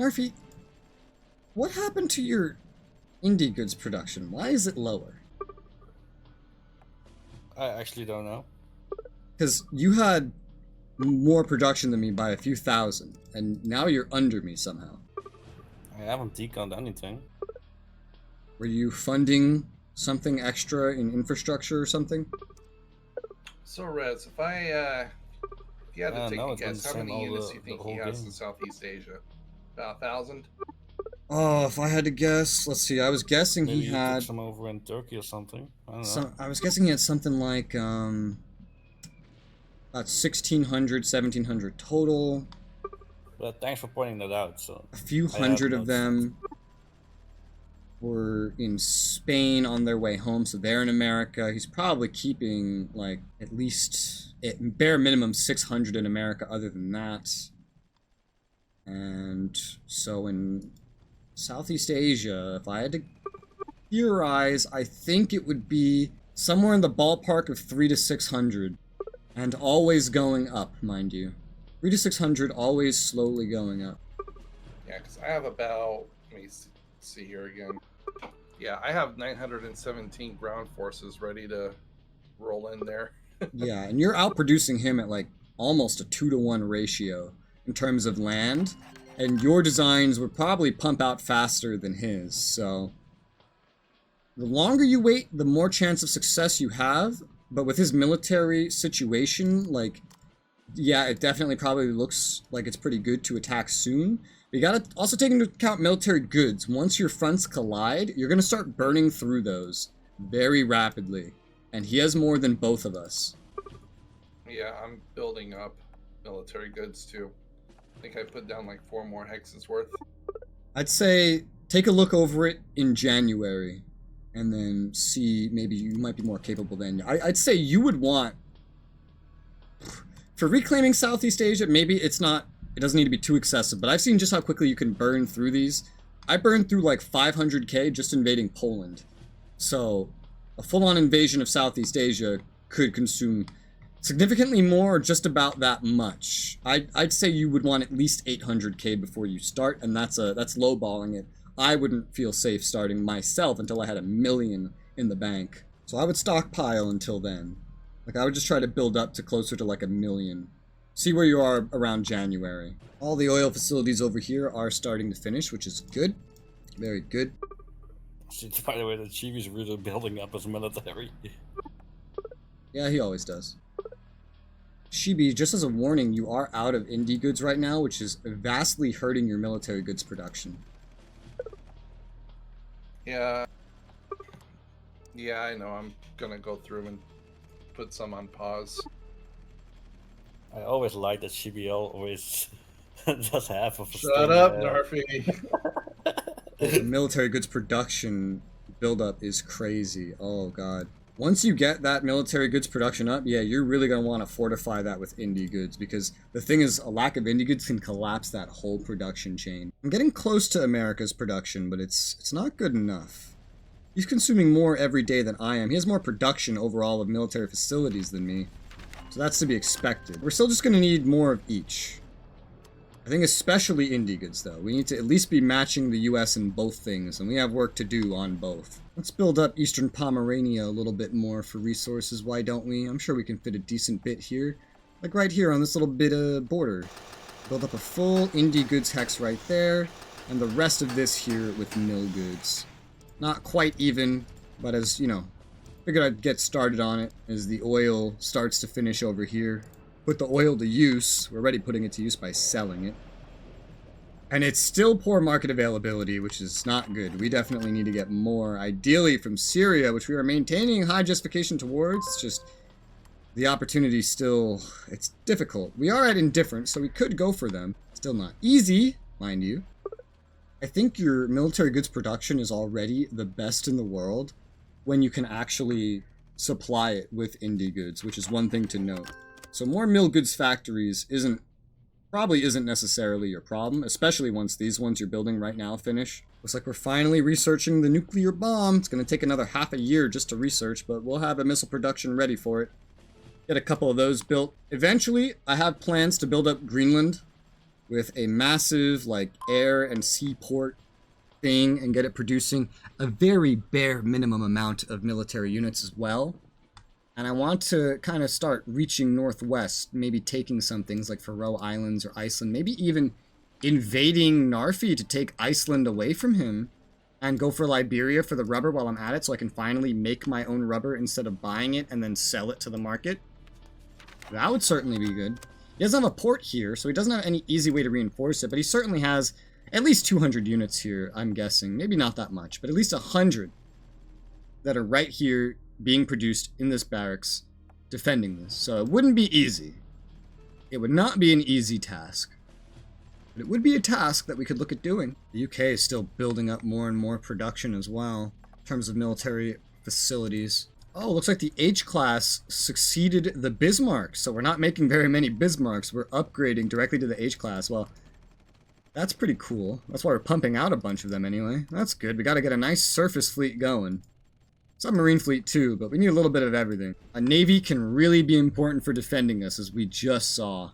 Narfi, what happened to your indie goods production? Why is it lower? I actually don't know. Because you had more production than me by a few thousand, and now you're under me somehow. I haven't deconned anything. Were you funding something extra in infrastructure or something? So, Rez, if you had to take a guess, how many units do you think he has in Southeast Asia? About 1,000? Oh, if I had to guess, let's see. I was guessing Maybe he had took some over in Turkey or something. I don't know. some. I was guessing he had something like about 1,600, 1,700 total. But thanks for pointing that out. So A few hundred of them were in Spain on their way home, so they're in America. He's probably keeping like at least at bare minimum 600 in America. Other than that, and so in Southeast Asia, if I had to theorize, I think it would be somewhere in the ballpark of 300 to 600, and always going up, mind you. 300 to 600, always slowly going up. Yeah, because I have about, let me see here again. Yeah, I have 917 ground forces ready to roll in there. Yeah, and you're outproducing him at like almost a 2-to-1 ratio in terms of land, and your designs would probably pump out faster than his, so the longer you wait, the more chance of success you have. But with his military situation, like, yeah, it definitely probably looks like it's pretty good to attack soon. But you gotta also take into account military goods. Once your fronts collide, you're gonna start burning through those very rapidly. And he has more than both of us. Yeah, I'm building up military goods too. I think I put down like 4 more hexes worth. I'd say take a look over it in January, and then see, maybe you might be more capable then. I'd say you would want, for reclaiming Southeast Asia, maybe it doesn't need to be too excessive, but I've seen just how quickly you can burn through these. I burned through like 500k just invading Poland. So a full-on invasion of Southeast Asia could consume significantly more, or just about that much. I'd say you would want at least 800k before you start, and that's lowballing it. I wouldn't feel safe starting myself until I had 1 million in the bank. So I would stockpile until then. Like, I would just try to build up to closer to like 1 million. See where you are around January. All the oil facilities over here are starting to finish, which is good. Very good. By the way, the Chibi's really building up his military. Yeah, he always does. Shibi, just as a warning, you are out of indie goods right now, which is vastly hurting your military goods production. Yeah. Yeah, I know. I'm gonna go through and put some on pause. I always like that Shibiwow always does half of a Shut up, Narfi. The military goods production buildup is crazy. Oh god. Once you get that military goods production up, yeah, you're really going to want to fortify that with indie goods, because the thing is, a lack of indie goods can collapse that whole production chain. I'm getting close to America's production, but it's not good enough. He's consuming more every day than I am. He has more production overall of military facilities than me, so that's to be expected. We're still just going to need more of each. I think especially indie goods, though. We need to at least be matching the US in both things, and we have work to do on both. Let's build up Eastern Pomerania a little bit more for resources, why don't we? I'm sure we can fit a decent bit here. Like right here on this little bit of border. Build up a full indie goods hex right there, and the rest of this here with mill goods. Not quite even, but as, you know, figured I'd get started on it as the oil starts to finish over here. Put the oil to use. We're already putting it to use by selling it. And it's still poor market availability, which is not good. We definitely need to get more, ideally from Syria, which we are maintaining high justification towards. It's just the opportunity still, it's difficult. We are at indifferent, so we could go for them. Still not easy, mind you. I think your military goods production is already the best in the world when you can actually supply it with indie goods, which is one thing to note. So more mill goods factories probably isn't necessarily your problem, especially once these ones you're building right now finish. Looks like we're finally researching the nuclear bomb. It's going to take another half a year just to research, but we'll have a missile production ready for it. Get a couple of those built. Eventually, I have plans to build up Greenland with a massive, like, air and seaport thing and get it producing a very bare minimum amount of military units as well. And I want to kind of start reaching northwest, maybe taking some things like Faroe Islands or Iceland, maybe even invading Narfi to take Iceland away from him and go for Liberia for the rubber while I'm at it so I can finally make my own rubber instead of buying it and then sell it to the market. That would certainly be good. He doesn't have a port here, so he doesn't have any easy way to reinforce it, but he certainly has at least 200 units here, I'm guessing. Maybe not that much, but at least 100 that are right here being produced in this barracks defending this. So it wouldn't be easy. It would not be an easy task. But it would be a task that we could look at doing. The UK is still building up more and more production as well in terms of military facilities. Oh, looks like the H-class succeeded the Bismarck, so we're not making very many Bismarcks. We're upgrading directly to the H-class. Well, that's pretty cool. That's why we're pumping out a bunch of them anyway. That's good. We got to get a nice surface fleet going. Submarine fleet too, but we need a little bit of everything. A navy can really be important for defending us, as we just saw.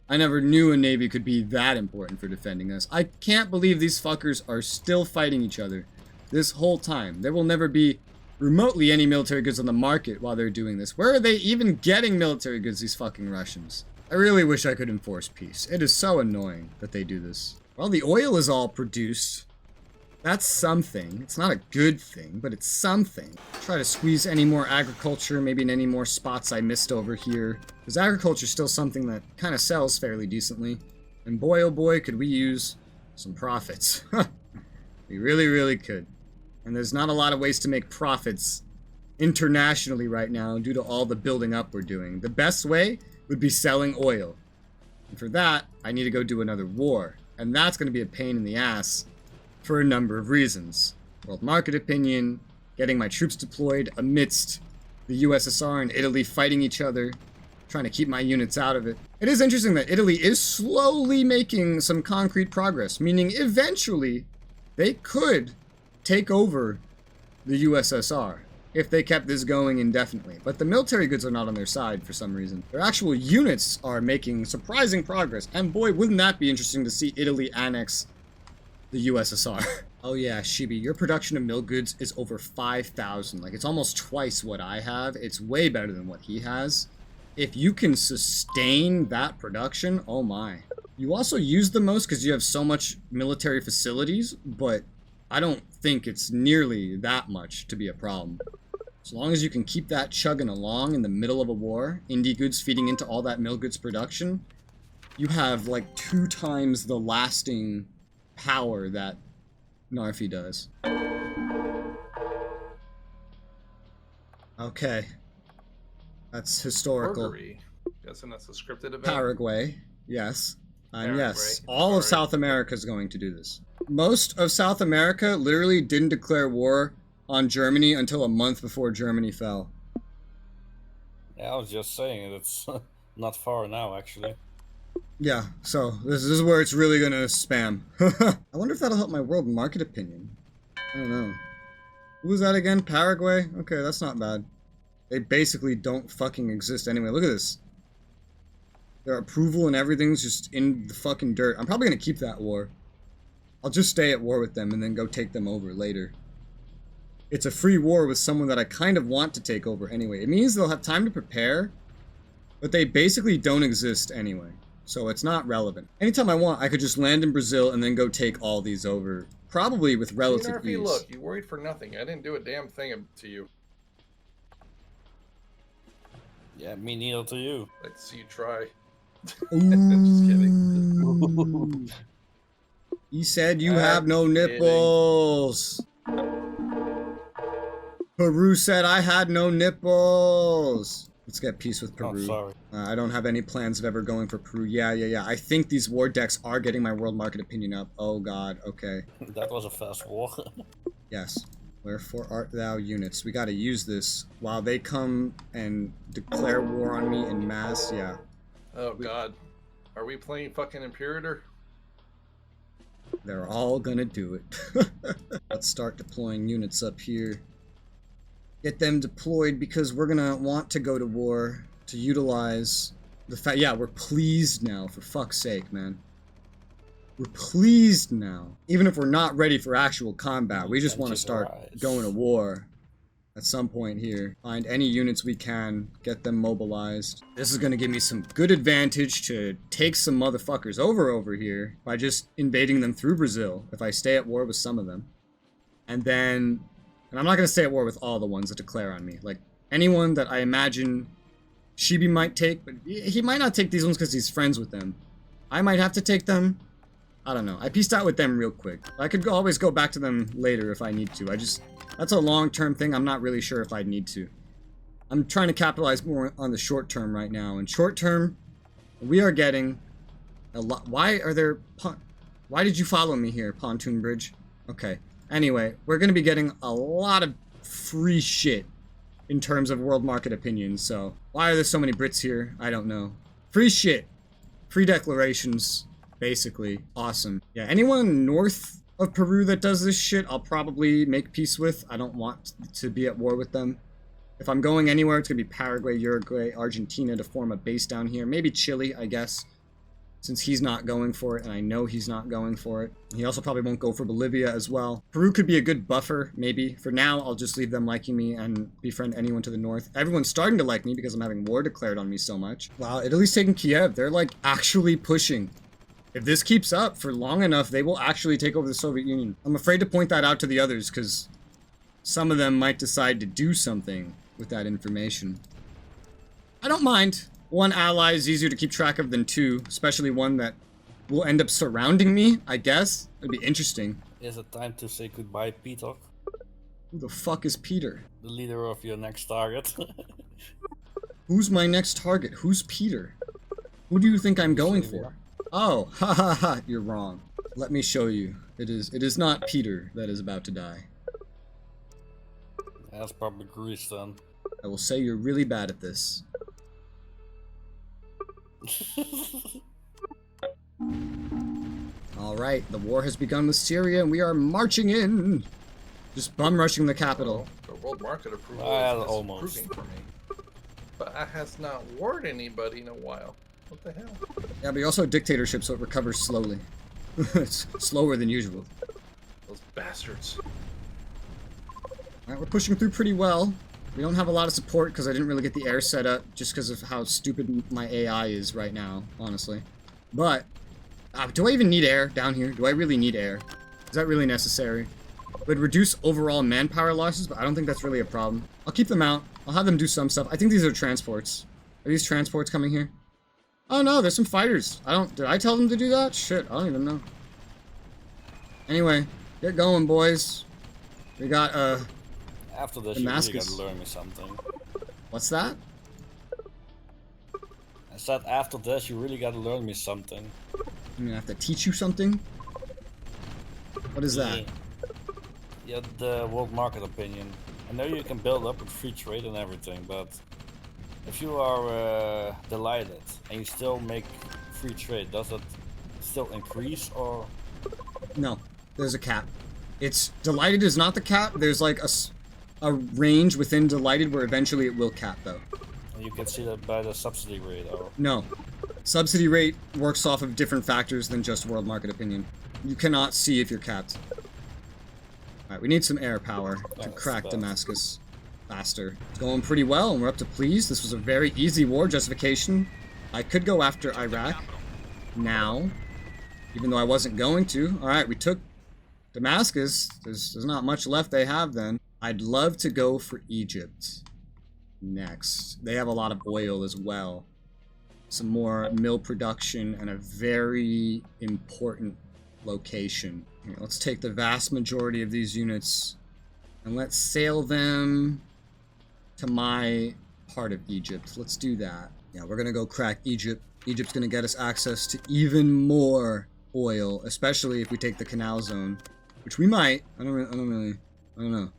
I never knew a navy could be that important for defending us. I can't believe these fuckers are still fighting each other this whole time. There will never be remotely any military goods on the market while they're doing this. Where are they even getting military goods, these fucking Russians? I really wish I could enforce peace. It is so annoying that they do this. Well, the oil is all produced. That's something. It's not a good thing, but it's something. Try to squeeze any more agriculture, maybe in any more spots I missed over here. Because agriculture is still something that kind of sells fairly decently. And boy, oh boy, could we use some profits. We really, really could. And there's not a lot of ways to make profits internationally right now due to all the building up we're doing. The best way would be selling oil. And for that, I need to go do another war. And that's going to be a pain in the ass for a number of reasons. World market opinion, getting my troops deployed amidst the USSR and Italy fighting each other, trying to keep my units out of it. It is interesting that Italy is slowly making some concrete progress, meaning eventually they could take over the USSR if they kept this going indefinitely. But the military goods are not on their side for some reason. Their actual units are making surprising progress, and boy, wouldn't that be interesting to see Italy annex the USSR. Oh yeah, Shibi, your production of mill goods is over 5,000. Like, it's almost twice what I have. It's way better than what he has. If you can sustain that production, oh my. You also use the most because you have so much military facilities, but I don't think it's nearly that much to be a problem. As long as you can keep that chugging along in the middle of a war, indie goods feeding into all that mill goods production, you have like 2 times the lasting power that Narfi does. Okay. That's historical. Burgery. Guessing that's a scripted event. Paraguay, yes. And Paraguay. yes, all of South America is going to do this. Most of South America literally didn't declare war on Germany until a month before Germany fell. Yeah, I was just saying it's not far now, actually. Yeah, so this is where it's really gonna spam. I wonder if that'll help my world market opinion. I don't know. Who was that again? Paraguay? Okay, that's not bad. They basically don't fucking exist anyway. Look at this. Their approval and everything's just in the fucking dirt. I'm probably gonna keep that war. I'll just stay at war with them and then go take them over later. It's a free war with someone that I kind of want to take over anyway. It means they'll have time to prepare, but they basically don't exist anyway. So it's not relevant. Anytime I want, I could just land in Brazil and then go take all these over. Probably with relative ease. Look, you worried for nothing. I didn't do a damn thing to you. Yeah, me neither to you. Let's see you try. Just kidding. He said you have no nipples. Peru said I had no nipples. Let's get peace with Peru. Oh, sorry. I don't have any plans of ever going for Peru. Yeah. I think these war decks are getting my world market opinion up. Oh god, okay. That was a fast war. Yes. Wherefore art thou, units? We gotta use this while they come and declare war on me en masse. Yeah. Oh god. Are we playing fucking Imperator? They're all gonna do it. Let's start deploying units up here. Get them deployed because we're gonna want to go to war to utilize the fact. Yeah, we're pleased now, for fuck's sake, man. We're pleased now. Even if we're not ready for actual combat, we just want to start going to war at some point here. Find any units we can, get them mobilized. This is going to give me some good advantage to take some motherfuckers over here by just invading them through Brazil if I stay at war with some of them. And then, and I'm not going to stay at war with all the ones that declare on me. Like, anyone that I imagine Shibi might take, but he might not take these ones because he's friends with them. I might have to take them. I don't know. I pieced out with them real quick. I could always go back to them later if I need to. That's a long-term thing. I'm not really sure if I'd need to. I'm trying to capitalize more on the short term right now. And short term, we are getting a lot. Why did you follow me here, Pontoon Bridge? Okay. Anyway, we're going to be getting a lot of free shit in terms of world market opinions. So why are there so many Brits here? I don't know. Free shit. Free declarations. Basically. Awesome. Yeah, anyone north of Peru that does this shit, I'll probably make peace with. I don't want to be at war with them. If I'm going anywhere, it's going to be Paraguay, Uruguay, Argentina to form a base down here. Maybe Chile, I guess, since he's not going for it, and I know he's not going for it. He also probably won't go for Bolivia as well. Peru could be a good buffer, maybe. For now, I'll just leave them liking me and befriend anyone to the north. Everyone's starting to like me because I'm having war declared on me so much. Wow, Italy's taking Kiev. They're, like, actually pushing. If this keeps up for long enough, they will actually take over the Soviet Union. I'm afraid to point that out to the others because some of them might decide to do something with that information. I don't mind. One ally is easier to keep track of than two, especially one that will end up surrounding me, I guess. It'd be interesting. Is it time to say goodbye, Peter? Who the fuck is Peter? The leader of your next target. Who's my next target? Who's Peter? Who do you think I'm going for? Oh, ha ha ha, you're wrong. Let me show you. It is not Peter that is about to die. That's probably Greece then. I will say you're really bad at this. Alright, the war has begun with Syria and we are marching in. Just bum rushing the capital. The world market approval Well, is almost. improving for me. But I has not warred anybody in a while. What the hell? Yeah, but you're also a dictatorship, so it recovers slowly. It's slower than usual. Those bastards. Alright, we're pushing through pretty well. We don't have a lot of support because I didn't really get the air set up just because of how stupid my AI is right now, honestly. But, do I even need air down here? Do I really need air? Is that really necessary? It would reduce overall manpower losses, but I don't think that's really a problem. I'll keep them out. I'll have them do some stuff. I think these are transports. Are these transports coming here? Oh no, there's some fighters. Did I tell them to do that? Shit, I don't even know. Anyway, get going, boys. We got, After this, Damascus. you really gotta learn me something. What's that? I said after this, you really gotta learn me something. I'm gonna have to teach you something? What is that? Yeah, the world market opinion. I know you can build up with free trade and everything, but if you are delighted and you still make free trade, does it still increase or? No, there's a cap. It's delighted is not the cap. There's like a range within delighted where eventually it will cap though. And you can see that by the subsidy rate or? No. Subsidy rate works off of different factors than just world market opinion. You cannot see if you're capped. Alright, we need some air power to crack Damascus faster. It's going pretty well and we're up to please. This was a very easy war justification. I could go after Iraq now, even though I wasn't going to. Alright, we took Damascus. There's not much left they have then. I'd love to go for Egypt next. They have a lot of oil as well. Some more mill production and a very important location. Here, let's take the vast majority of these units and let's sail them to my part of Egypt. Let's do that. Yeah, we're gonna go crack Egypt. Egypt's gonna get us access to even more oil, especially if we take the canal zone, which we might. I don't know.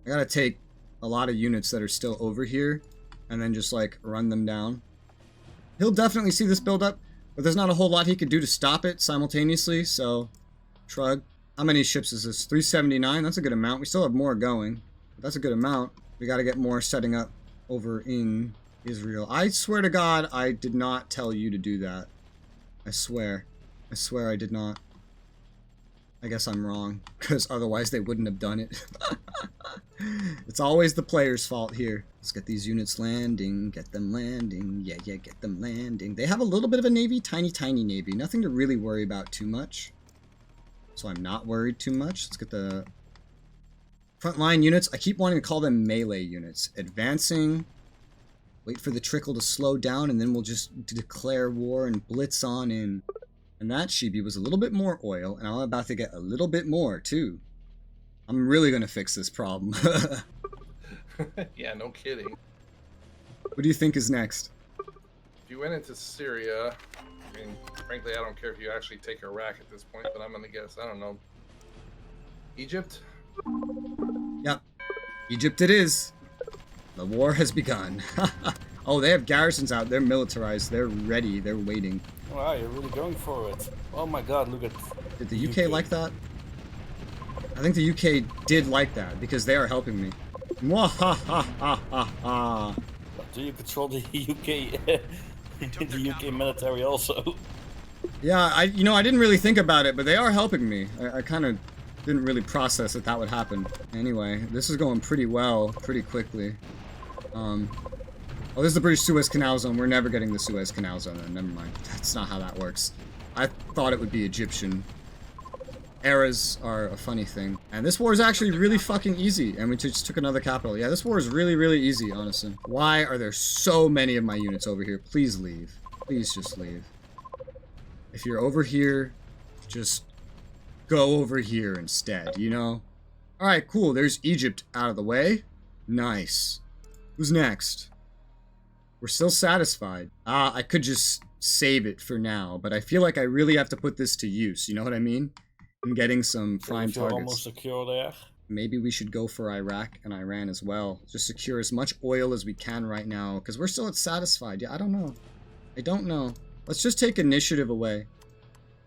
I gotta take a lot of units that are still over here and then just like run them down. He'll definitely see this build up, but there's not a whole lot he could do to stop it simultaneously, so shrug. How many ships is this? 379? That's a good amount. We still have more going, but that's a good amount. We gotta get more setting up over in Israel. I swear to God, I did not tell you to do that. I swear. I swear I did not. I guess I'm wrong, because otherwise they wouldn't have done it. It's always the player's fault here. Let's get these units landing, get them landing, yeah, get them landing. They have a little bit of a navy, tiny navy. Nothing to really worry about too much. So I'm not worried too much. Let's get the frontline units. I keep wanting to call them melee units. Advancing, wait for the trickle to slow down, and then we'll just declare war and blitz on in. And that Shibi was a little bit more oil, and I'm about to get a little bit more, too. I'm really gonna fix this problem. Yeah, no kidding. What do you think is next? If you went into Syria, I mean, frankly, I don't care if you actually take Iraq at this point, but I'm gonna guess, I don't know, Egypt? Yep. Egypt it is. The war has begun. Oh, they have garrisons out. They're militarized. They're ready. They're waiting. Wow, you're really going for it. Oh my god, look at... Did the UK like that? I think the UK did like that, because they are helping me. Mwahahahaha. Do you control the UK, the UK military also? Yeah, I didn't really think about it, but they are helping me. I kind of didn't really process that would happen. Anyway, this is going pretty well, pretty quickly. Oh, this is the British Suez Canal Zone. We're never getting the Suez Canal Zone. Never mind. That's not how that works. I thought it would be Egyptian. Eras are a funny thing. And this war is actually really fucking easy. And we just took another capital. Yeah, this war is really easy, honestly. Why are there so many of my units over here? Please leave. Please just leave. If you're over here, just go over here instead, you know? Alright, cool. There's Egypt out of the way. Nice. Who's next? We're still satisfied. I could just save it for now, but I feel like I really have to put this to use, you know what I mean? I'm getting some prime targets. Almost secure there. Maybe we should go for Iraq and Iran as well. Just secure as much oil as we can right now, because we're still at satisfied. Yeah, I don't know. I don't know. Let's just take initiative away.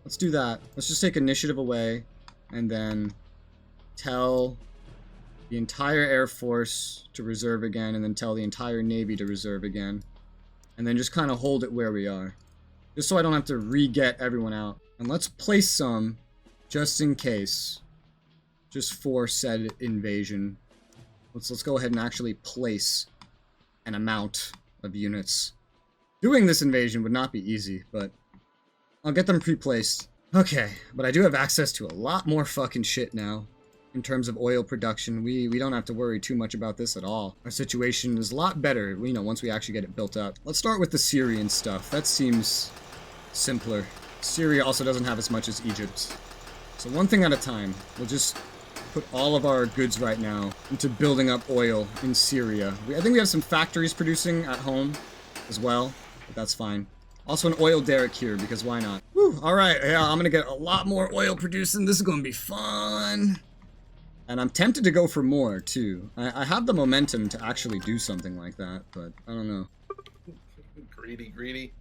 Let's do that. Let's just take initiative away, and then tell the entire Air Force to reserve again, and then tell the entire Navy to reserve again. And then just kind of hold it where we are. Just so I don't have to re-get everyone out. And let's place some, just in case. Just for said invasion. Let's go ahead and actually place an amount of units. Doing this invasion would not be easy, but I'll get them pre-placed. Okay, but I do have access to a lot more fucking shit now. In terms of oil production, we don't have to worry too much about this at all. Our situation is a lot better, you know, once we actually get it built up. Let's start with the Syrian stuff. That seems simpler. Syria also doesn't have as much as Egypt. So one thing at a time. We'll just put all of our goods right now into building up oil in Syria. I think we have some factories producing at home as well, but that's fine. Also an oil derrick here, because why not? Whew, alright, yeah, I'm gonna get a lot more oil producing. This is gonna be fun. And I'm tempted to go for more, too. I have the momentum to actually do something like that, but I don't know. Greedy.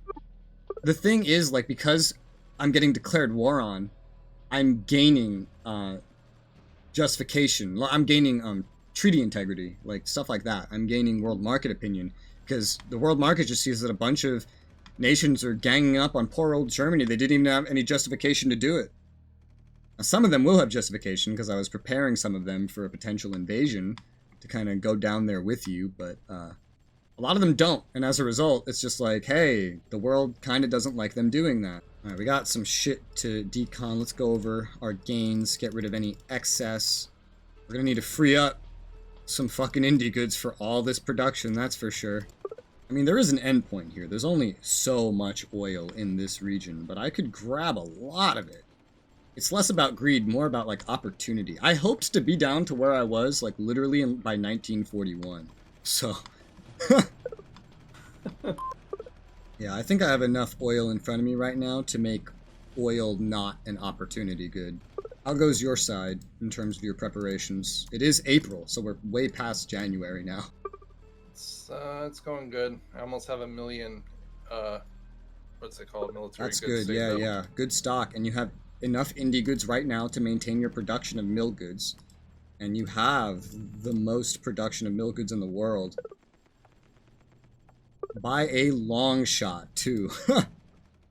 The thing is, like, because I'm getting declared war on, I'm gaining justification. I'm gaining treaty integrity, like stuff like that. I'm gaining world market opinion, because the world market just sees that a bunch of nations are ganging up on poor old Germany. They didn't even have any justification to do it. Now, some of them will have justification, because I was preparing some of them for a potential invasion to kind of go down there with you, but a lot of them don't, and as a result, it's just like, hey, the world kind of doesn't like them doing that. Alright, we got some shit to decon. Let's go over our gains, get rid of any excess. We're gonna need to free up some fucking indie goods for all this production, that's for sure. I mean, there is an endpoint here. There's only so much oil in this region, but I could grab a lot of it. It's less about greed, more about, like, opportunity. I hoped to be down to where I was, like, literally by 1941. So... Yeah, I think I have enough oil in front of me right now to make oil not an opportunity good. How goes your side in terms of your preparations? It is April, so we're way past January now. It's going good. I almost have 1 million, what's it called? Military That's goods. good, yeah. Good stock, and you have enough indie goods right now to maintain your production of mill goods. And you have the most production of mill goods in the world. By a long shot, too.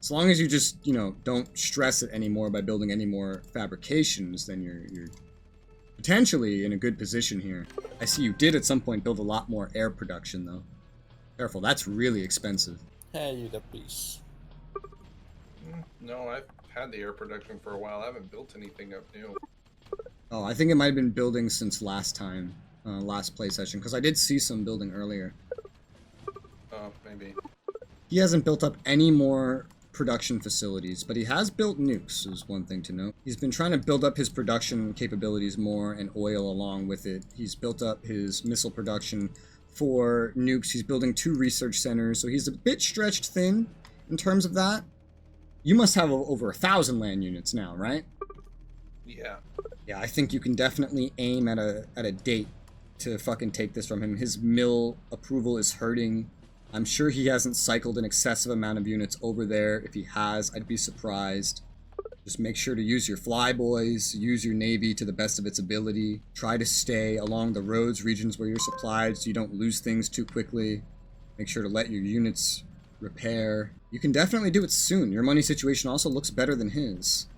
As long as you just, you know, don't stress it anymore by building any more fabrications, then you're potentially in a good position here. I see you did at some point build a lot more air production, though. Careful, that's really expensive. Hey, you got peace. No, I've had the air production for a while. I haven't built anything up new. Oh, I think it might have been building since last time, last play session, because I did see some building earlier. Oh, maybe. He hasn't built up any more production facilities, but he has built nukes, is one thing to note. He's been trying to build up his production capabilities more and oil along with it. He's built up his missile production for nukes. He's building 2 research centers, so he's a bit stretched thin in terms of that. You must have over 1,000 land units now, right? Yeah. Yeah, I think you can definitely aim at a date to fucking take this from him. His mill approval is hurting. I'm sure he hasn't cycled an excessive amount of units over there. If he has, I'd be surprised. Just make sure to use your flyboys, use your navy to the best of its ability. Try to stay along the roads, regions where you're supplied, so you don't lose things too quickly. Make sure to let your units repair. You can definitely do it soon. Your money situation also looks better than his.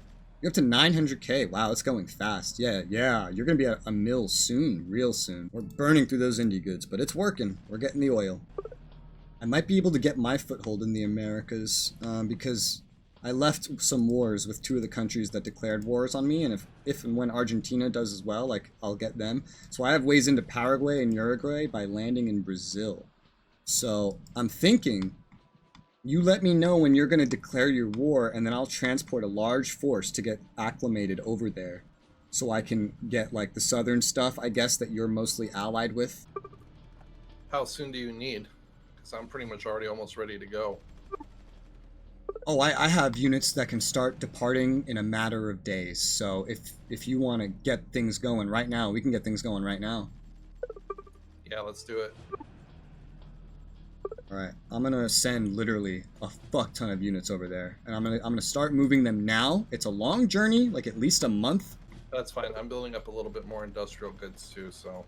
You're up to 900k. Wow, it's going fast. Yeah, you're gonna be at a mill soon, real soon. We're burning through those indie goods, but it's working. We're getting the oil. I might be able to get my foothold in the Americas, because I left some wars with 2 of the countries that declared wars on me, and if and when Argentina does as well, like, I'll get them. So I have ways into Paraguay and Uruguay by landing in Brazil. So I'm thinking, you let me know when you're going to declare your war, and then I'll transport a large force to get acclimated over there. So I can get, like, the southern stuff, I guess, that you're mostly allied with. How soon do you need? Because I'm pretty much already almost ready to go. Oh, I have units that can start departing in a matter of days. So if you want to get things going right now, we can get things going right now. Yeah, let's do it. Alright, I'm gonna send literally a fuck ton of units over there. And I'm gonna start moving them now. It's a long journey, like at least a month. That's fine. I'm building up a little bit more industrial goods too, so.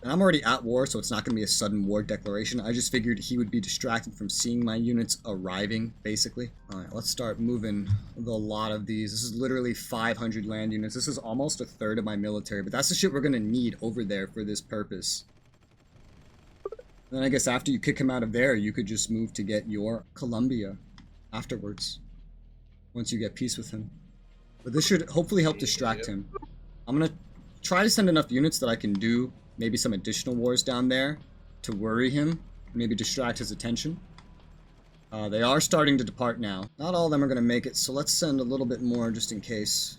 And I'm already at war, so it's not gonna be a sudden war declaration. I just figured he would be distracted from seeing my units arriving, basically. Alright, let's start moving a lot of these. This is literally 500 land units. This is almost a third of my military, but that's the shit we're gonna need over there for this purpose. Then I guess after you kick him out of there, you could just move to get your Colombia afterwards, once you get peace with him. But this should hopefully help distract him. I'm gonna try to send enough units that I can do maybe some additional wars down there to worry him, maybe distract his attention. They are starting to depart now. Not all of them are gonna make it, so let's send a little bit more just in case.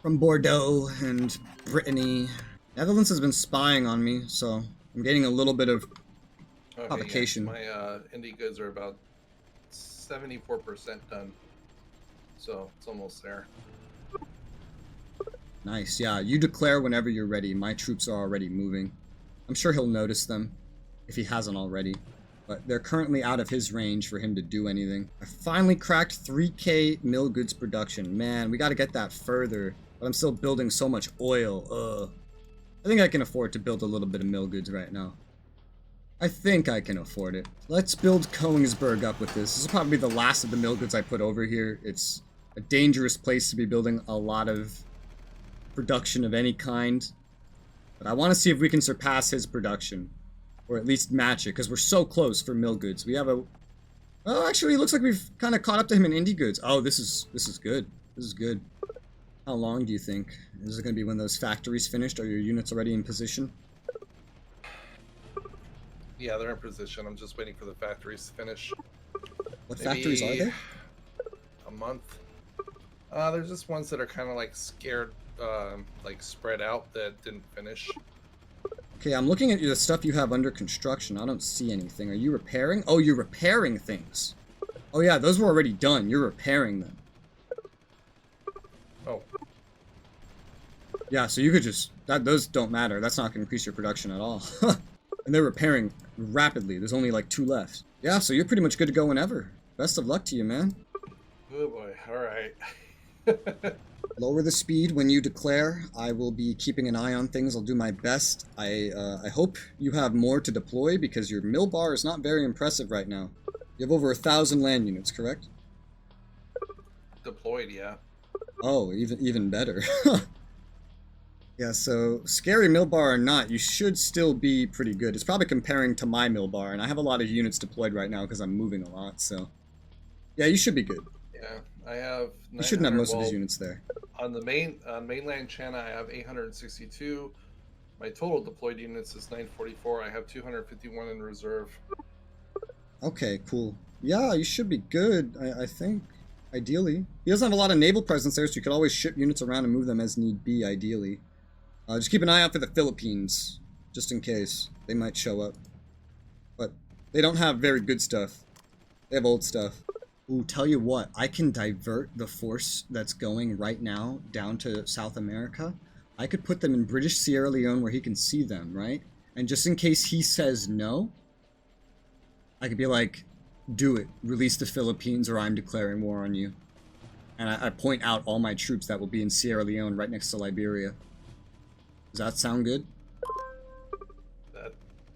From Bordeaux and Brittany. Netherlands has been spying on me, so I'm getting a little bit of provocation. Yeah. My indie goods are about 74% done, so it's almost there. Nice, yeah. You declare whenever you're ready. My troops are already moving. I'm sure he'll notice them, if he hasn't already. But they're currently out of his range for him to do anything. I finally cracked 3k mill goods production. Man, we gotta get that further. But I'm still building so much oil. Ugh. I think I can afford to build a little bit of mill goods right now. I think I can afford it. Let's build Koningsberg up with this. This will probably be the last of the mill goods I put over here. It's a dangerous place to be building a lot of production of any kind. But I want to see if we can surpass his production. Or at least match it, because we're so close for mill goods. We have a... Oh, actually, it looks like we've kind of caught up to him in indie goods. Oh, this is good. This is good. How long do you think? Is it going to be when those factories finished? Are your units already in position? Yeah, they're in position. I'm just waiting for the factories to finish. What Maybe factories are there? A month. There's just ones that are kind of like scared, like spread out that didn't finish. Okay, I'm looking at the stuff you have under construction. I don't see anything. Are you repairing? Oh, you're repairing things. Oh yeah, those were already done. You're repairing them. Oh. Yeah, so you could just... those don't matter. That's not going to increase your production at all. And they're repairing rapidly. There's only like 2 left. Yeah, so you're pretty much good to go whenever. Best of luck to you, man. Oh boy, alright. Lower the speed when you declare. I will be keeping an eye on things. I'll do my best. I hope you have more to deploy because your mill bar is not very impressive right now. You have over 1,000 land units, correct? Deployed, yeah. Oh, even better. Yeah, so scary mill bar or not, you should still be pretty good. It's probably comparing to my mill bar, and I have a lot of units deployed right now because I'm moving a lot, so... Yeah, you should be good. Yeah, I have... You shouldn't have most of his units there. On the mainland China, I have 862. My total deployed units is 944. I have 251 in reserve. Okay, cool. Yeah, you should be good, I think. Ideally. He doesn't have a lot of naval presence there, so you could always ship units around and move them as need be, ideally. Just keep an eye out for the Philippines, just in case. They might show up. But they don't have very good stuff. They have old stuff. Ooh, tell you what, I can divert the force that's going right now down to South America. I could put them in British Sierra Leone where he can see them, right? And just in case he says no, I could be like, do it. Release the Philippines or I'm declaring war on you. And I point out all my troops that will be in Sierra Leone right next to Liberia. Does that sound good?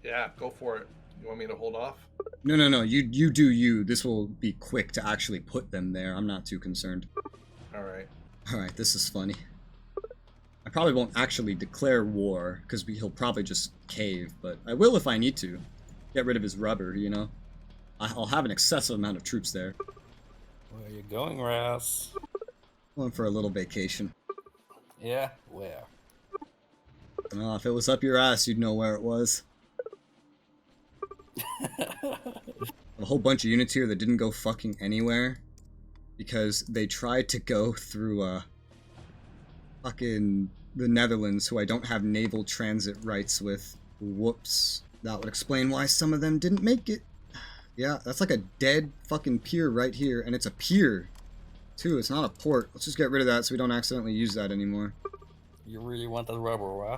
Yeah, go for it. You want me to hold off? No. You do you. This will be quick to actually put them there. I'm not too concerned. Alright. Alright, this is funny. I probably won't actually declare war, because he'll probably just cave, but I will if I need to. Get rid of his rubber, you know? I'll have an excessive amount of troops there. Where are you going, Ras? Going for a little vacation. Yeah, where? Oh, if it was up your ass, you'd know where it was. A whole bunch of units here that didn't go fucking anywhere because they tried to go through fucking the Netherlands, who I don't have naval transit rights with. Whoops. That would explain why some of them didn't make it. Yeah, that's like a dead fucking pier right here, and it's a pier too. It's not a port. Let's just get rid of that so we don't accidentally use that anymore. You really want that rubber, huh?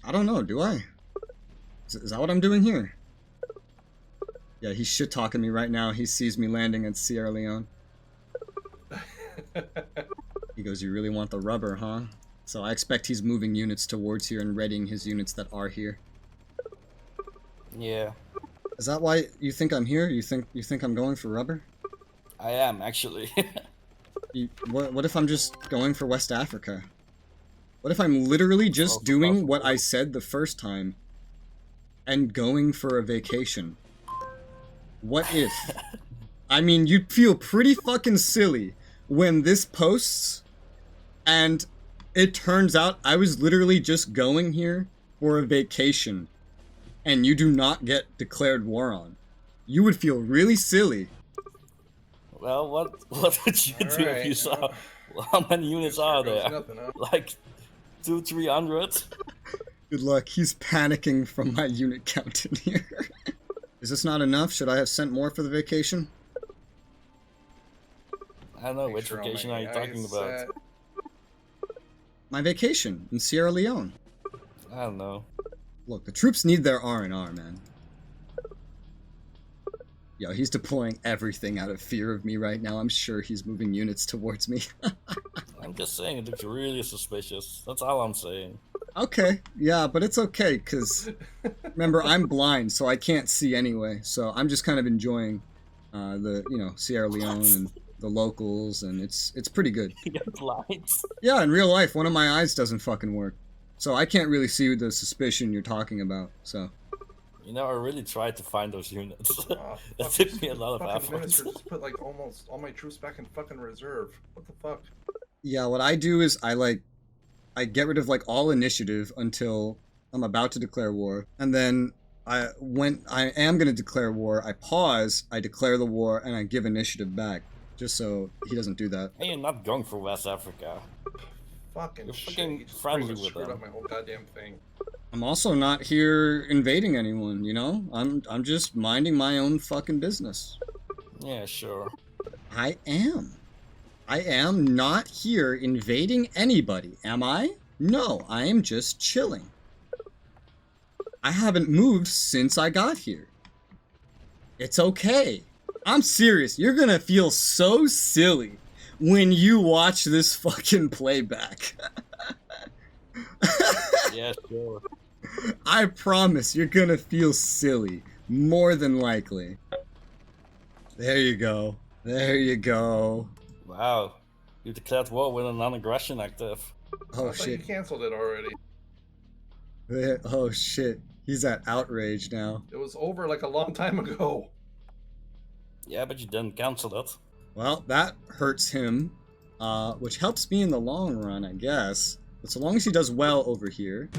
I don't know, do I? Is that what I'm doing here? Yeah, he's shit-talking me right now. He sees me landing at Sierra Leone. He goes, you really want the rubber, huh? So I expect he's moving units towards here and readying his units that are here. Yeah. Is that why you think I'm here? You think I'm going for rubber? I am, actually. What if I'm just going for West Africa? What if I'm literally just doing what I said the first time and going for a vacation? What if? I mean, you'd feel pretty fucking silly when this posts and it turns out I was literally just going here for a vacation and you do not get declared war on. You would feel really silly. Well, what would you do if you saw how many units are there? Nothing, huh? Like 200-300? Good luck. He's panicking from my unit count in here. Is this not enough? Should I have sent more for the vacation? I don't know, which vacation are you talking about? My vacation in Sierra Leone. I don't know. Look, the troops need their R&R, man. Yo, he's deploying everything out of fear of me right now. I'm sure he's moving units towards me. I'm just saying, it looks really suspicious. That's all I'm saying. Okay, yeah, but it's okay, because remember, I'm blind, so I can't see anyway. So I'm just kind of enjoying the, you know, Sierra Leone and the locals, and it's pretty good. You're blind? Yeah, in real life, one of my eyes doesn't fucking work. So I can't really see the suspicion you're talking about, so... You know, I really tried to find those units. It took me a lot of effort. Just put like almost all my troops back in fucking reserve. What the fuck? Yeah, what I do is I get rid of like all initiative until I'm about to declare war, and then when I am gonna declare war, I pause, I declare the war, and I give initiative back, just so he doesn't do that. And you're not going for West Africa. Fucking You're shit. fucking You just friendly pretty much with screwed them. up my whole goddamn thing. I'm also not here invading anyone, you know? I'm just minding my own fucking business. Yeah, sure. I am not here invading anybody, am I? No, I am just chilling. I haven't moved since I got here. It's okay. I'm serious. You're gonna feel so silly when you watch this fucking playback. Yeah, sure. I promise you're gonna feel silly. More than likely. There you go. There you go. Wow. You declared war with a non-aggression active. Oh I thought you shit. canceled it already. Oh shit. He's at outrage now. It was over like a long time ago. Yeah, but you didn't cancel it. Well, that hurts him. Which helps me in the long run, I guess. But so long as he does well over here.